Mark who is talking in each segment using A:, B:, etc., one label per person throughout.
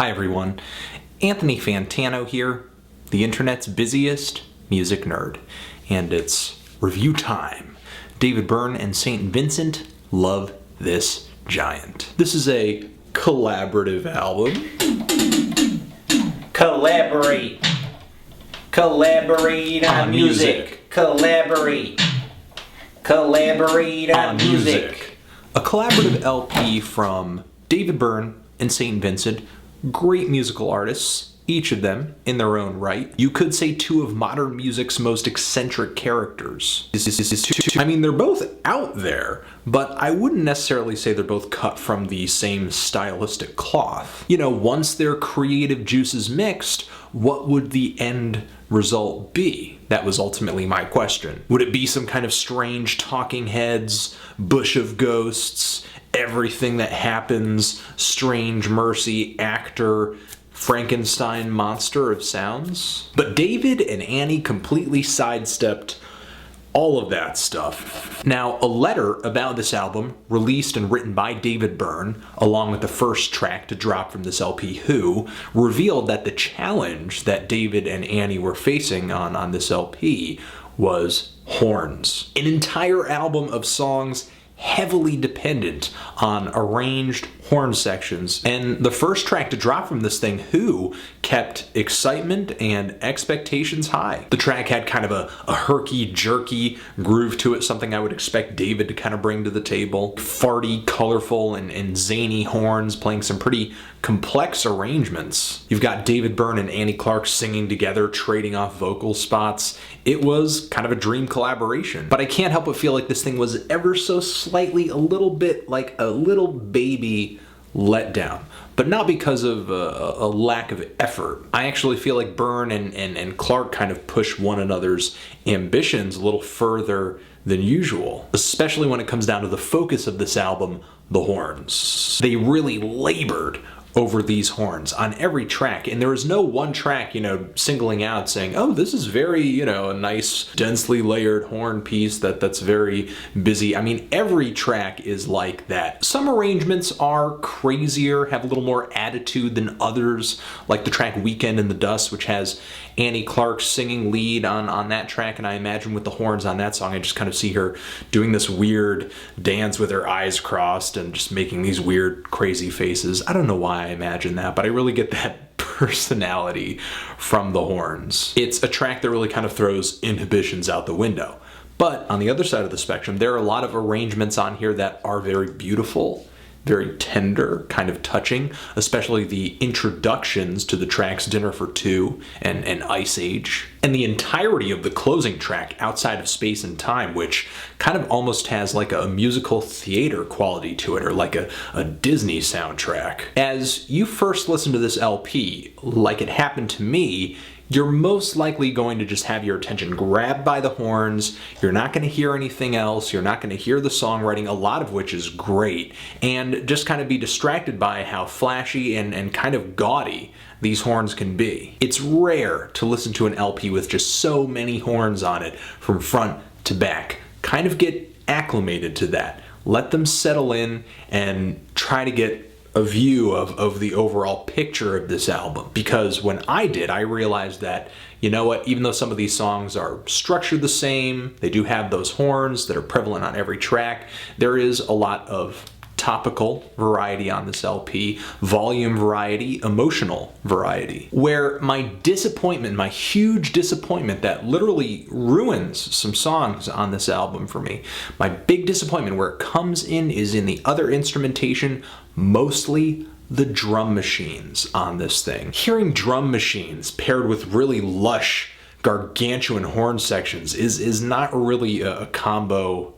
A: Hi everyone, Anthony Fantano here, the internet's busiest music nerd, and it's review time. David Byrne and St. Vincent, Love This Giant. This is a collaborative album.
B: Collaborate. Collaborate on music. Collaborate. Collaborate on music.
A: A collaborative LP from David Byrne and St. Vincent, great musical artists, each of them in their own right. You could say two of modern music's most eccentric characters. I mean, they're both out there, but I wouldn't necessarily say they're both cut from the same stylistic cloth. You know, once their creative juices mixed, what would the end result be? That was ultimately my question. Would it be some kind of strange talking heads, bush of ghosts, everything that happens, strange mercy, actor, Frankenstein monster of sounds? But David and Annie completely sidestepped all of that stuff. Now, a letter about this album, released and written by David Byrne, along with the first track to drop from this LP, Who, revealed that the challenge that David and Annie were facing on this LP was horns. An entire album of songs heavily dependent on arranged horn sections, and the first track to drop from this thing, Who, kept excitement and expectations high. The track had kind of a herky-jerky groove to it, something I would expect David to kind of bring to the table. Farty, colorful, and zany horns playing some pretty complex arrangements. You've got David Byrne and Annie Clark singing together, trading off vocal spots. It was kind of a dream collaboration. But I can't help but feel like this thing was ever so slightly a little bit like a little baby letdown. But not because of a lack of effort. I actually feel like Byrne and Clark kind of push one another's ambitions a little further than usual, especially when it comes down to the focus of this album, the horns. They really labored over these horns on every track, and there is no one track, singling out saying, oh, this is very, a nice densely layered horn piece that's very busy. I mean, every track is like that. Some arrangements are crazier, have a little more attitude than others, like the track Weekend in the Dust, which has Annie Clark singing lead on that track, and I imagine with the horns on that song, I just kind of see her doing this weird dance with her eyes crossed and just making these weird, crazy faces. I don't know why I imagine that, but I really get that personality from the horns. It's a track that really kind of throws inhibitions out the window. But on the other side of the spectrum, there are a lot of arrangements on here that are very beautiful, very tender, kind of touching, especially the introductions to the tracks Dinner for Two and Iceage, and the entirety of the closing track, Outside of Space and Time, which kind of almost has like a musical theater quality to it, or like a Disney soundtrack. As you first listen to this LP, like it happened to me, you're most likely going to just have your attention grabbed by the horns. You're not going to hear anything else. You're not going to hear the songwriting, a lot of which is great, and just kind of be distracted by how flashy and kind of gaudy these horns can be. It's rare to listen to an LP with just so many horns on it from front to back. Kind of get acclimated to that. Let them settle in and try to get a view of the overall picture of this album. Because when I did, I realized that, you know what, even though some of these songs are structured the same, they do have those horns that are prevalent on every track, there is a lot of topical variety on this LP, volume variety, emotional variety. Where my disappointment, my huge disappointment that literally ruins some songs on this album for me, my big disappointment where it comes in is in the other instrumentation, mostly the drum machines on this thing. Hearing drum machines paired with really lush, gargantuan horn sections is not really a combo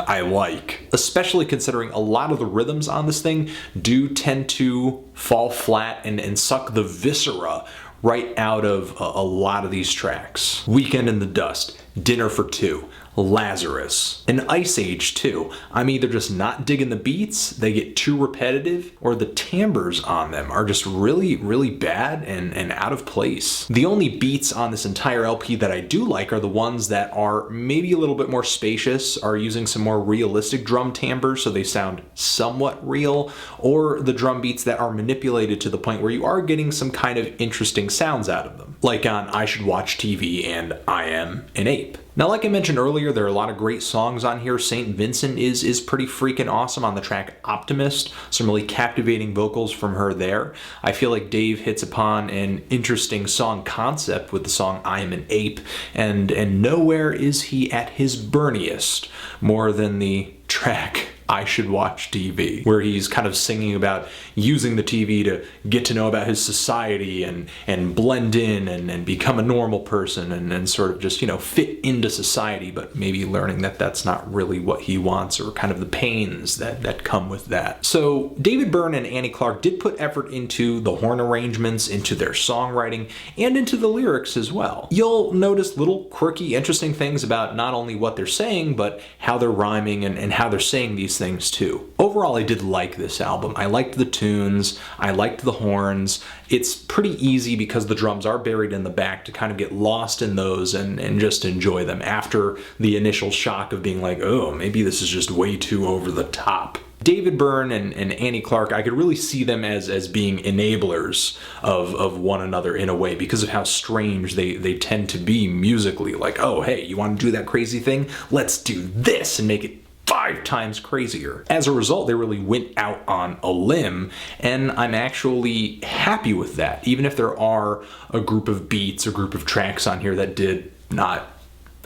A: I like, especially considering a lot of the rhythms on this thing do tend to fall flat and suck the viscera right out of a lot of these tracks. Weekend in the Dust, Dinner for Two, Lazarus. An Iceage too. I'm either just not digging the beats, they get too repetitive, or the timbres on them are just really, really bad and out of place. The only beats on this entire LP that I do like are the ones that are maybe a little bit more spacious, are using some more realistic drum timbres so they sound somewhat real, or the drum beats that are manipulated to the point where you are getting some kind of interesting sounds out of them, like on I Should Watch TV and I Am an Ape. Now, like I mentioned earlier, there are a lot of great songs on here. St. Vincent is pretty freaking awesome on the track Optimist. Some really captivating vocals from her there. I feel like Dave hits upon an interesting song concept with the song I Am an Ape, and nowhere is he at his burniest more than the track I Should Watch TV, where he's kind of singing about using the TV to get to know about his society and blend in and become a normal person and sort of just, fit into society, but maybe learning that that's not really what he wants, or kind of the pains that come with that. So David Byrne and Annie Clark did put effort into the horn arrangements, into their songwriting, and into the lyrics as well. You'll notice little quirky, interesting things about not only what they're saying, but how they're rhyming and how they're saying these things too. Overall, I did like this album. I liked the tunes, I liked the horns. It's pretty easy because the drums are buried in the back to kind of get lost in those and just enjoy them after the initial shock of being like, oh, maybe this is just way too over the top. David Byrne and Annie Clark, I could really see them as being enablers of one another in a way because of how strange they tend to be musically. Like, oh, hey, you want to do that crazy thing? Let's do this and make it 5 times crazier. As a result, they really went out on a limb, and I'm actually happy with that, even if there are a group of beats, a group of tracks on here that did not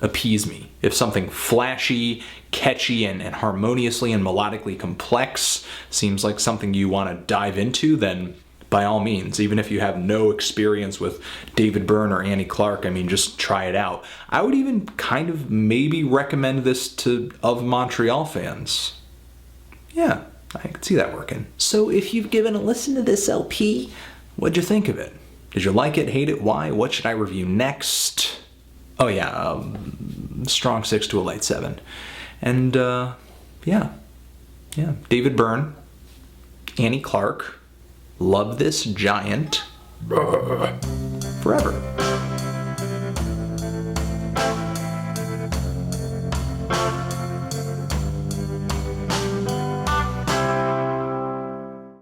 A: appease me. If something flashy, catchy, and harmoniously and melodically complex seems like something you want to dive into, then by all means, even if you have no experience with David Byrne or Annie Clark, just try it out. I would even kind of maybe recommend this to Of Montreal fans. Yeah, I could see that working. So if you've given a listen to this LP, what'd you think of it? Did you like it, hate it, why? What should I review next? Oh yeah, strong 6 to a light 7. And yeah, David Byrne, Annie Clark, love this giant forever.